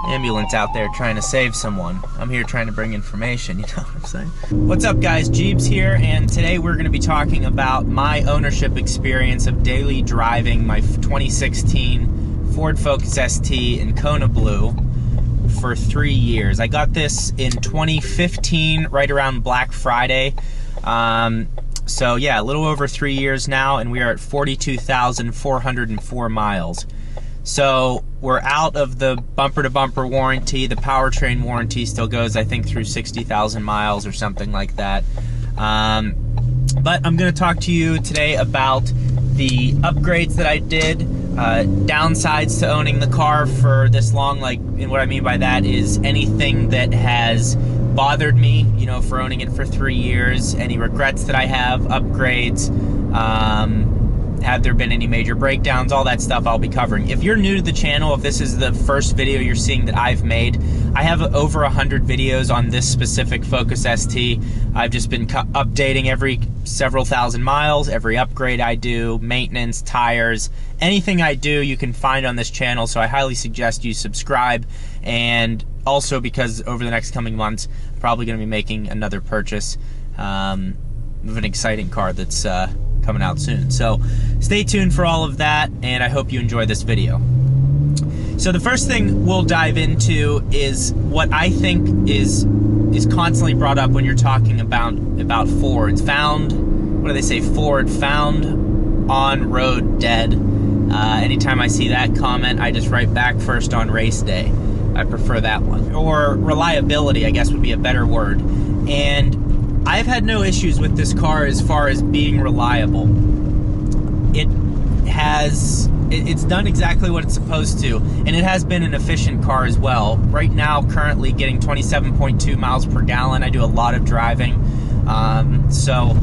ambulance out there trying to save someone. I'm here trying to bring information, you know what I'm saying? What's up guys, Jeebs here, and today we're going to be talking about my ownership experience of daily driving my 2016 Ford Focus ST in Kona Blue for 3 years. I got this in 2015, right around Black Friday. So yeah, a little over 3 years now, and we are at 42,404 miles. So we're out of the bumper-to-bumper warranty. The powertrain warranty still goes, I think, through 60,000 miles or something like that. But I'm going to talk to you today about the upgrades that I did, downsides to owning the car for this long. And what I mean by that is anything that has bothered me, you know, for owning it for 3 years, any regrets that I have, upgrades, have there been any major breakdowns, all that stuff I'll be covering. If you're new to the channel, if this is the first video you're seeing that I've made, I have over 100 videos on this specific Focus ST. I've just been updating every several thousand miles, every upgrade I do, maintenance, tires, anything I do you can find on this channel, so I highly suggest you subscribe. And also because over the next coming months, I'm probably going to be making another purchase of an exciting car that's coming out soon. So stay tuned for all of that, and I hope you enjoy this video. So the first thing we'll dive into is what I think is constantly brought up when you're talking about Fords. What do they say? Ford found on road dead. Anytime I see that comment, I just write back first on race day. I prefer that one. Or reliability, I guess would be a better word. And I've had no issues with this car as far as being reliable. It's done exactly what it's supposed to, and it has been an efficient car as well. Right now, currently getting 27.2 miles per gallon. I do a lot of driving, so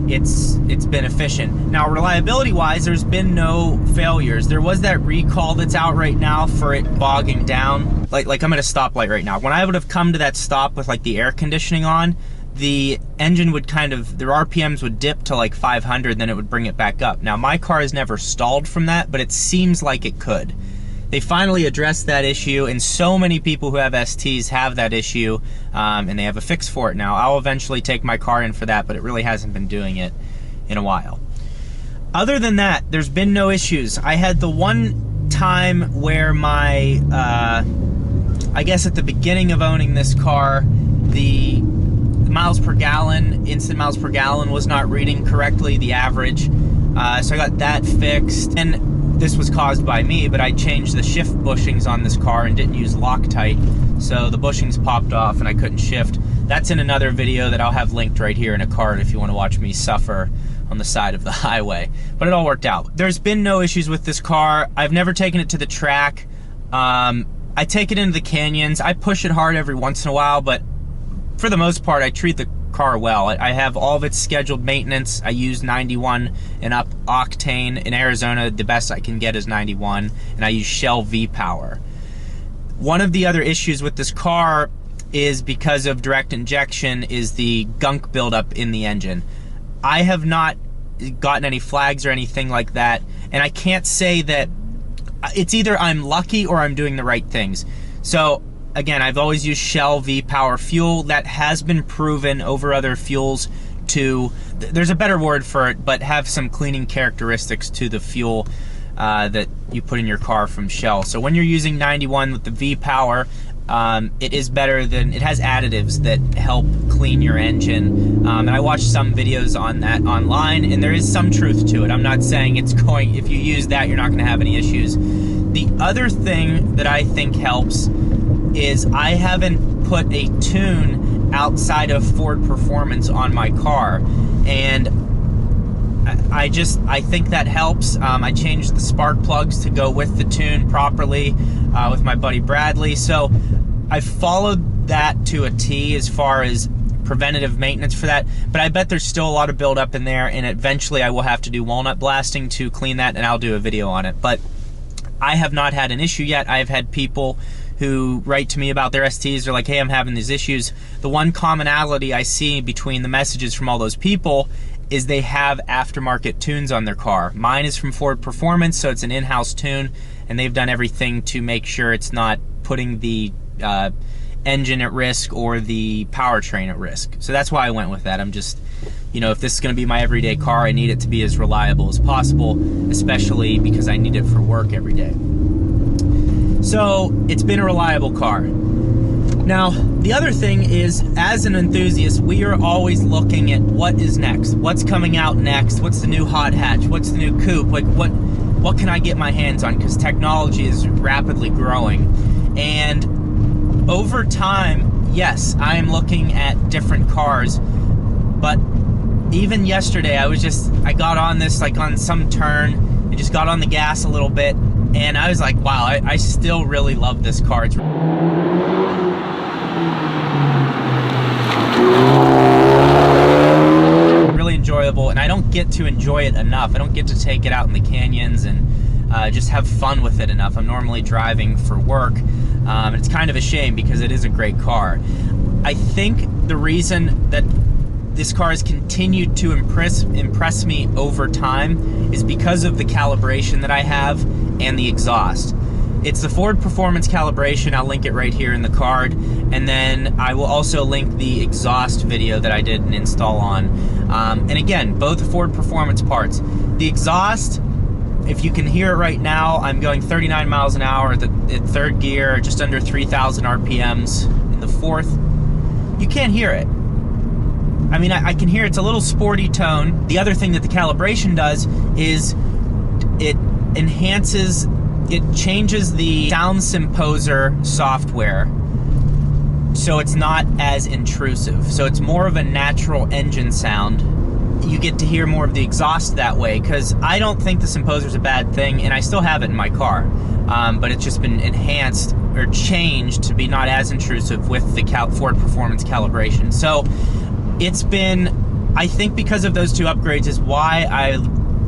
it's been efficient. Now, reliability-wise, there's been no failures. There was that recall that's out right now for it bogging down. Like I'm at a stoplight right now. When I would have come to that stop with like the air conditioning on, the engine would their RPMs would dip to like 500, then it would bring it back up. Now, my car has never stalled from that, but it seems like it could. They finally addressed that issue, and so many people who have STs have that issue, and they have a fix for it now. I'll eventually take my car in for that, but it really hasn't been doing it in a while. Other than that, there's been no issues. I had the one time where my, I guess at the beginning of owning this car, the miles per gallon, instant miles per gallon was not reading correctly, the average. So I got that fixed. And this was caused by me, but I changed the shift bushings on this car and didn't use Loctite. So the bushings popped off and I couldn't shift. That's in another video that I'll have linked right here in a card if you want to watch me suffer on the side of the highway. But it all worked out. There's been no issues with this car. I've never taken it to the track. I take it into the canyons. I push it hard every once in a while, but for the most part, I treat the car well. I have all of its scheduled maintenance. I use 91 and up octane. In Arizona, the best I can get is 91, and I use Shell V-Power. One of the other issues with this car is because of direct injection is the gunk buildup in the engine. I have not gotten any flags or anything like that, and I can't say that it's either I'm lucky or I'm doing the right things. So again, I've always used Shell V-Power fuel. That has been proven over other fuels to, there's a better word for it, but have some cleaning characteristics to the fuel that you put in your car from Shell. So when you're using 91 with the V-Power, it is better than, it has additives that help clean your engine. And I watched some videos on that online, and there is some truth to it. I'm not saying it's going, if you use that, you're not gonna have any issues. The other thing that I think helps is I haven't put a tune outside of Ford Performance on my car, and I think that helps. I changed the spark plugs to go with the tune properly with my buddy Bradley, so I followed that to a T as far as preventative maintenance for that, but I bet there's still a lot of buildup in there, and eventually I will have to do walnut blasting to clean that, and I'll do a video on it. But I have not had an issue yet. I have had people who write to me about their STs. They're like, hey, I'm having these issues. The one commonality I see between the messages from all those people is they have aftermarket tunes on their car. Mine is from Ford Performance, so it's an in-house tune, and they've done everything to make sure it's not putting the engine at risk or the powertrain at risk. So that's why I went with that. I'm just, if this is going to be my everyday car, I need it to be as reliable as possible, especially because I need it for work every day. So it's been a reliable car. Now, the other thing is, as an enthusiast, we are always looking at what is next, what's coming out next, what's the new hot hatch, what's the new coupe, like what can I get my hands on, because technology is rapidly growing. And over time, yes, I am looking at different cars, but even yesterday, I got on this, like on some turn, and just got on the gas a little bit, and I was like, wow, I still really love this car. It's really enjoyable, and I don't get to enjoy it enough. I don't get to take it out in the canyons and just have fun with it enough. I'm normally driving for work, and it's kind of a shame because it is a great car. I think the reason that this car has continued to impress me over time is because of the calibration that I have and the exhaust. It's the Ford Performance calibration. I'll link it right here in the card, and then I will also link the exhaust video that I did an install on. And again, both Ford Performance parts. The exhaust, if you can hear it right now, I'm going 39 miles an hour at third gear, just under 3,000 RPMs in the fourth. You can't hear it. I mean, I can hear it's a little sporty tone. The other thing that the calibration does is it changes the Sound Symposer software so it's not as intrusive. So it's more of a natural engine sound. You get to hear more of the exhaust that way, because I don't think the Symposer's a bad thing, and I still have it in my car. But it's just been enhanced or changed to be not as intrusive with the Ford Performance calibration. So it's been, I think because of those two upgrades is why I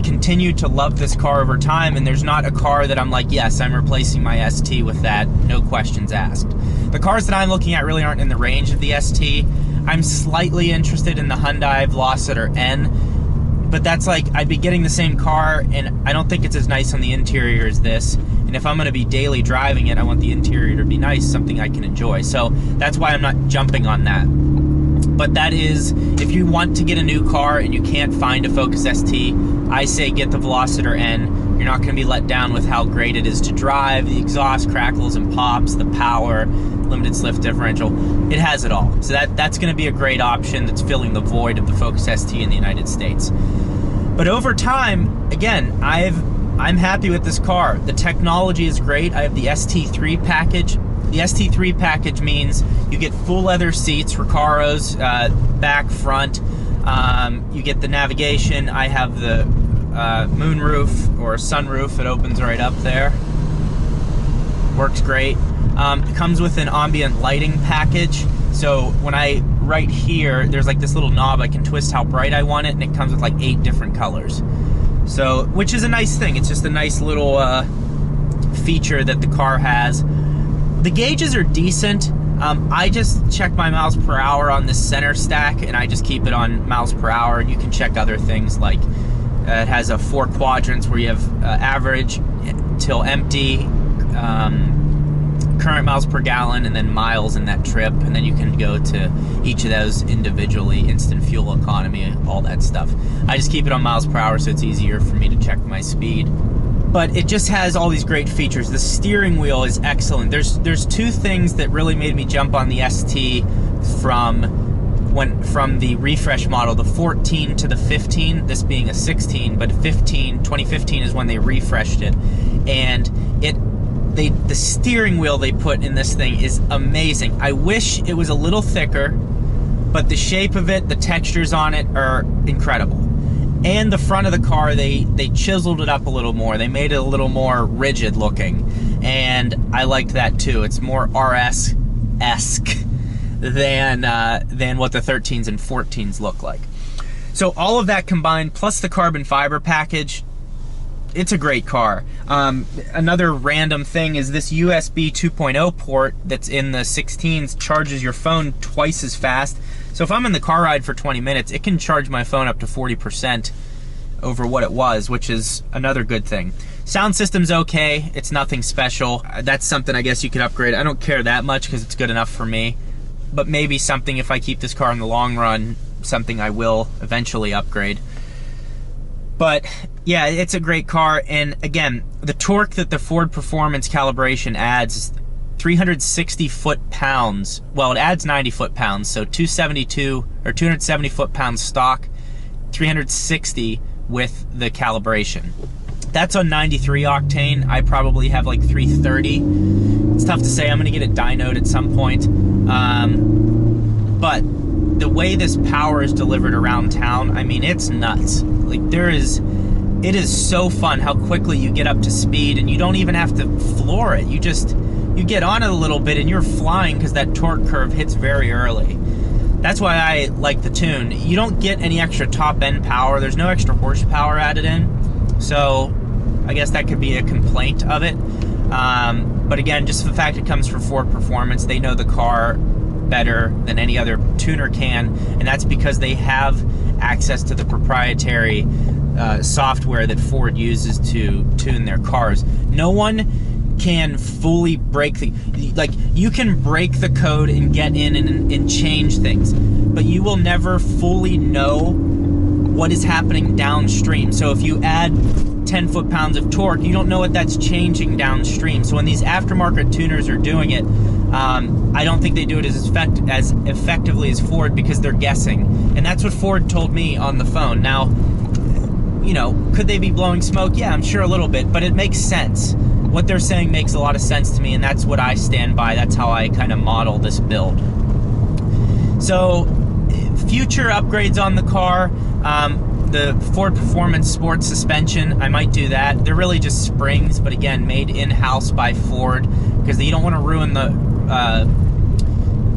continue to love this car over time, and there's not a car that I'm like, yes, I'm replacing my ST with that, no questions asked. The cars that I'm looking at really aren't in the range of the ST. I'm slightly interested in the Hyundai Veloster N, but that's like, I'd be getting the same car, and I don't think it's as nice on the interior as this. And if I'm going to be daily driving it, I want the interior to be nice, something I can enjoy. So that's why I'm not jumping on that. But that is, if you want to get a new car and you can't find a Focus ST, I say get the Veloster N. You're not going to be let down with how great it is to drive. The exhaust crackles and pops, the power, limited slip differential. It has it all. So that's going to be a great option that's filling the void of the Focus ST in the United States. But over time, again, I'm happy with this car. The technology is great. I have the ST3 package. The ST3 package means you get full leather seats, Recaros, back, front. You get the navigation. I have the moonroof or sunroof. It opens right up there. Works great. It comes with an ambient lighting package. So when right here, there's like this little knob. I can twist how bright I want it, and it comes with like 8 different colors. So, which is a nice thing. It's just a nice little feature that the car has. The gauges are decent. I just check my miles per hour on this center stack, and I just keep it on miles per hour. And you can check other things like it has 4 quadrants where you have average till empty, current miles per gallon, and then miles in that trip. And then you can go to each of those individually, instant fuel economy, all that stuff. I just keep it on miles per hour so it's easier for me to check my speed. But it just has all these great features. The steering wheel is excellent. There's 2 things that really made me jump on the ST from the refresh model, the 14 to the 15, this being a 16, but 2015 is when they refreshed it. And the steering wheel they put in this thing is amazing. I wish it was a little thicker, but the shape of it, the textures on it are incredible. And the front of the car, they chiseled it up a little more. They made it a little more rigid looking. And I liked that too. It's more RS-esque than what the 13s and 14s look like. So all of that combined, plus the carbon fiber package, it's a great car. Another random thing is this USB 2.0 port that's in the 16s charges your phone twice as fast. So if I'm in the car ride for 20 minutes, it can charge my phone up to 40% over what it was, which is another good thing. Sound system's okay. It's nothing special. That's something I guess you could upgrade. I don't care that much because it's good enough for me. But maybe something, if I keep this car in the long run, something I will eventually upgrade. But yeah, it's a great car. And again, the torque that the Ford Performance calibration adds is 360 foot-pounds. Well, it adds 90 foot-pounds, so 272 or 270 foot-pounds stock, 360 with the calibration. That's on 93 octane. I probably have like 330. It's tough to say. I'm gonna get it dynoed at some point. But the way this power is delivered around town, I mean, it's nuts. Like it is so fun how quickly you get up to speed, and you don't even have to floor it. You get on it a little bit and you're flying because that torque curve hits very early. That's why I like the tune. You don't get any extra top end power. There's no extra horsepower added in. So I guess that could be a complaint of it. But again, just the fact it comes from Ford Performance, they know the car better than any other tuner can, and that's because they have access to the proprietary software that Ford uses to tune their cars. No one can fully break you can break the code and get in and change things, but you will never fully know what is happening downstream. So if you add 10 foot-pounds of torque, you don't know what that's changing downstream. So when these aftermarket tuners are doing it, I don't think they do it as effectively as Ford, because they're guessing. And that's what Ford told me on the phone. Now, you know, could they be blowing smoke? Yeah, I'm sure a little bit, but it makes sense. What they're saying makes a lot of sense to me, and that's what I stand by. That's how I kind of model this build. So, future upgrades on the car, the Ford Performance Sport suspension, I might do that. They're really just springs, but again, made in-house by Ford, because you don't want to ruin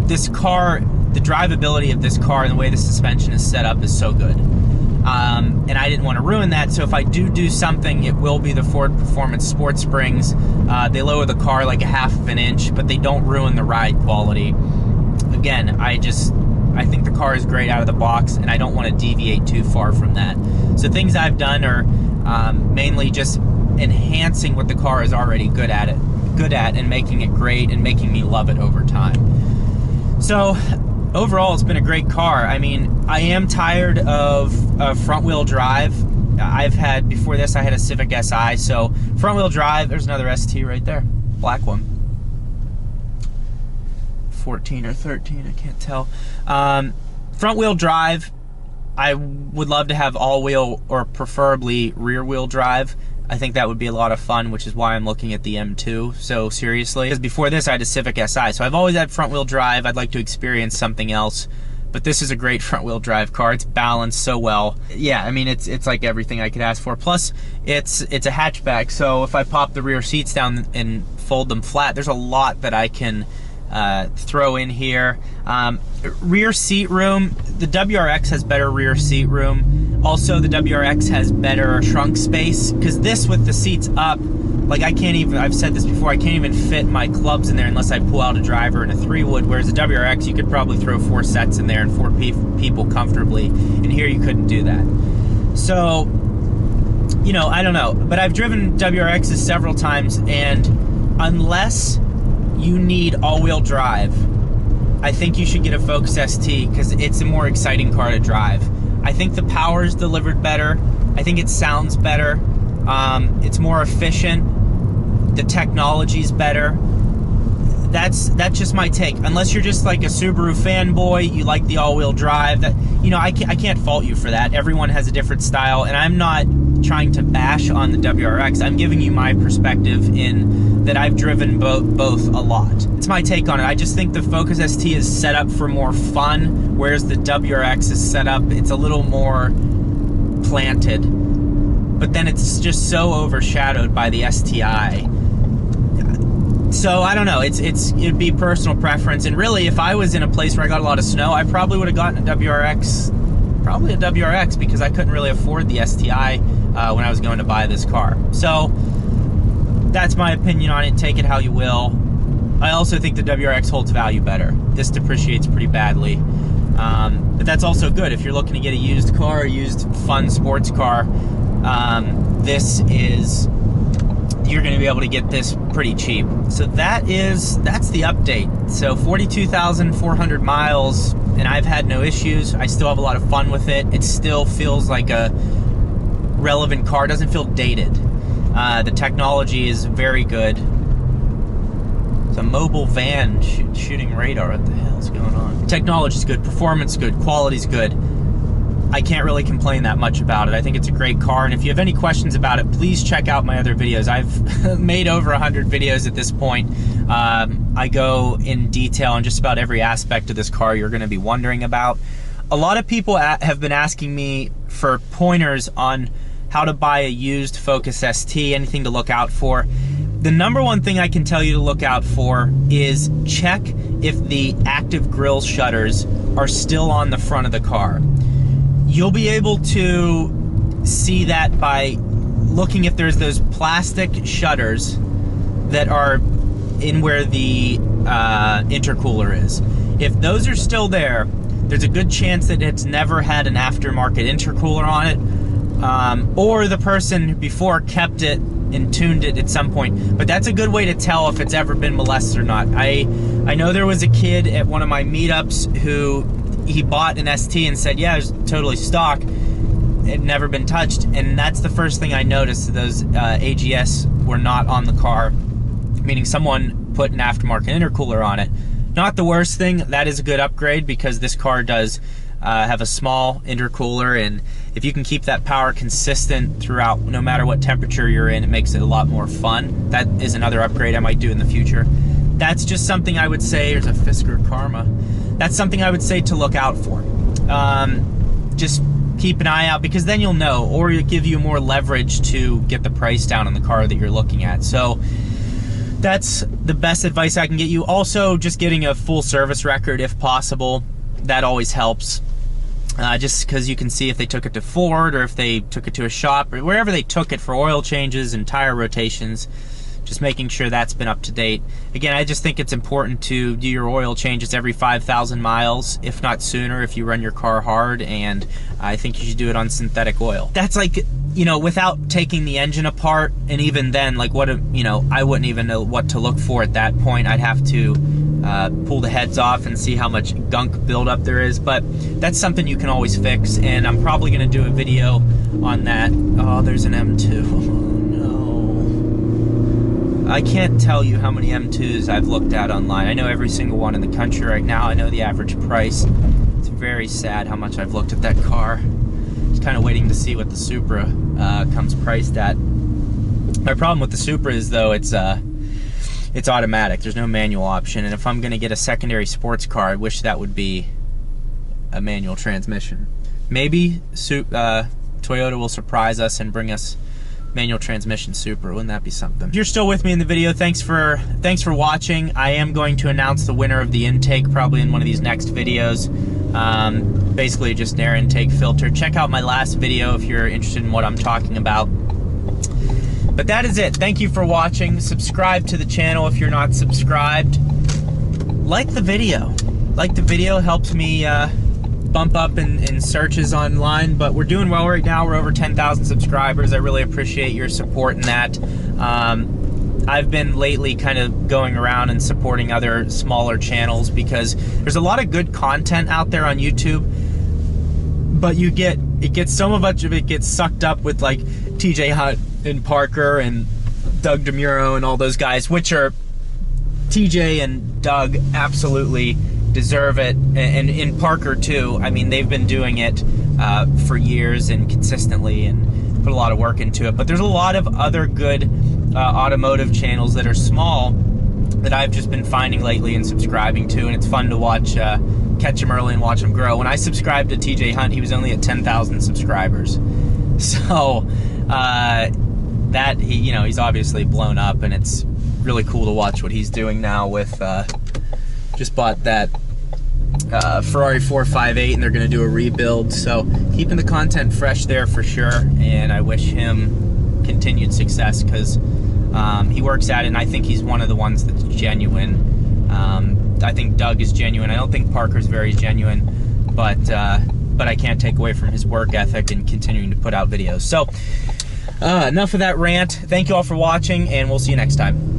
this car. The drivability of this car and the way the suspension is set up is so good. And I didn't want to ruin that, so if I do something, it will be the Ford Performance Sport Springs. They lower the car like a half of an inch, but they don't ruin the ride quality. Again, I think the car is great out of the box, and I don't want to deviate too far from that. So things I've done are mainly just enhancing what the car is already good at, and making it great and making me love it over time. So overall, it's been a great car. I mean, I am tired of front-wheel drive. Before this, I had a Civic Si, so front-wheel drive, there's another ST right there, black one. 14 or 13, I can't tell. Front-wheel drive, I would love to have all-wheel or preferably rear-wheel drive. I think that would be a lot of fun, which is why I'm looking at the M2 so seriously. Because before this, I had a Civic Si, so I've always had front-wheel drive. I'd like to experience something else, but this is a great front-wheel drive car. It's balanced so well. Yeah, I mean, it's like everything I could ask for. Plus, it's a hatchback, so if I pop the rear seats down and fold them flat, there's a lot that I can throw in here. Rear seat room, the WRX has better rear seat room. Also, the WRX has better trunk space, because this with the seats up, like I've said this before, I can't even fit my clubs in there unless I pull out a driver and a 3-wood, whereas the WRX, you could probably throw 4 sets in there and 4 people comfortably, and here you couldn't do that. So, you know, I don't know, but I've driven WRXs several times, and unless you need all-wheel drive, I think you should get a Focus ST, because it's a more exciting car to drive. I think the power is delivered better. I think it sounds better. It's more efficient. The technology's better. That's just my take. Unless you're just like a Subaru fanboy, you like the all-wheel drive. That, you know, I can't fault you for that. Everyone has a different style, and I'm not trying to bash on the WRX. I'm giving you my perspective in that I've driven both a lot. It's my take on it. I just think the Focus ST is set up for more fun, whereas the WRX is set up, it's a little more planted. But then it's just so overshadowed by the STI. So I don't know, it'd be personal preference, and really if I was in a place where I got a lot of snow, I probably would have gotten a WRX, probably a WRX, because I couldn't really afford the STI when I was going to buy this car. So that's my opinion on it, take it how you will. I also think the WRX holds value better. This depreciates pretty badly. But that's also good if you're looking to get a used car, a used fun sports car. This is you're going to be able to get this pretty cheap. So that's the update. So 42,400 miles, and I've had no issues. I still have a lot of fun with it. It still feels like a relevant car. It doesn't feel dated. The technology is very good. It's a mobile van shooting radar. What the hell's going on? Technology's good, performance good, quality's good. I can't really complain that much about it. I think it's a great car, and if you have any questions about it, please check out my other videos. I've made over 100 videos at this point. I go in detail on just about every aspect of this car you're going to be wondering about. A lot of people have been asking me for pointers on how to buy a used Focus ST, anything to look out for. The number one thing I can tell you to look out for is check if the active grille shutters are still on the front of the car. You'll be able to see that by looking if there's those plastic shutters that are in where the intercooler is. If those are still there, there's a good chance that it's never had an aftermarket intercooler on it, or the person before kept it and tuned it at some point. But that's a good way to tell if it's ever been molested or not. I know there was a kid at one of my meetups who he bought an ST and said, yeah, it was totally stock. It had never been touched. And that's the first thing I noticed. Those AGS were not on the car, meaning someone put an aftermarket intercooler on it. Not the worst thing. That is a good upgrade because this car does have a small intercooler, and if you can keep that power consistent throughout, no matter what temperature you're in, it makes it a lot more fun. That is another upgrade I might do in the future. That's just something I would say. There's a Fisker Karma. That's something I would say to look out for. Just keep an eye out, because then you'll know, or it'll give you more leverage to get the price down on the car that you're looking at. So that's the best advice I can get you. Also, just getting a full service record if possible. That always helps. Just because you can see if they took it to Ford or if they took it to a shop or wherever they took it for oil changes and tire rotations. Just making sure that's been up to date. Again, I just think it's important to do your oil changes every 5,000 miles, if not sooner, if you run your car hard, and I think you should do it on synthetic oil. That's like, you know, without taking the engine apart, and even then, like, I wouldn't even know what to look for at that point. I'd have to pull the heads off and see how much gunk buildup there is, but that's something you can always fix, and I'm probably gonna do a video on that. Oh, there's an M2. I can't tell you how many M2s I've looked at online. I know every single one in the country right now. I know the average price. It's very sad how much I've looked at that car. Just kind of waiting to see what the Supra comes priced at. My problem with the Supra is, though, it's automatic. There's no manual option, and if I'm going to get a secondary sports car, I wish that would be a manual transmission. Maybe Toyota will surprise us and bring us manual transmission Supra. Wouldn't that be something? If you're still with me in the video, thanks for watching. I am going to announce the winner of the intake probably in one of these next videos. Basically just an air intake filter. Check out my last video if you're interested in what I'm talking about. But that is it. Thank you for watching. Subscribe to the channel if you're not subscribed. Like the video. Like the video helps me bump up in searches online, but we're doing well right now. We're over 10,000 subscribers. I really appreciate your support in that. I've been lately kind of going around and supporting other smaller channels because there's a lot of good content out there on YouTube, but so much of it gets sucked up with like TJ Hunt and Parker and Doug DeMuro and all those guys, which are TJ and Doug absolutely deserve it, and in Parker too. I mean, they've been doing it for years and consistently and put a lot of work into it, but there's a lot of other good automotive channels that are small that I've just been finding lately and subscribing to, and it's fun to watch, catch them early and watch them grow. When I subscribed to TJ Hunt, he was only at 10,000 subscribers, so he's obviously blown up, and it's really cool to watch what he's doing now with just bought that Ferrari 458, and they're going to do a rebuild, so keeping the content fresh there for sure, and I wish him continued success because he works at it, and I think he's one of the ones that's genuine. I think Doug is genuine. I don't think Parker's very genuine, but I can't take away from his work ethic and continuing to put out videos. So Enough of that rant. Thank you all for watching, and we'll see you next time.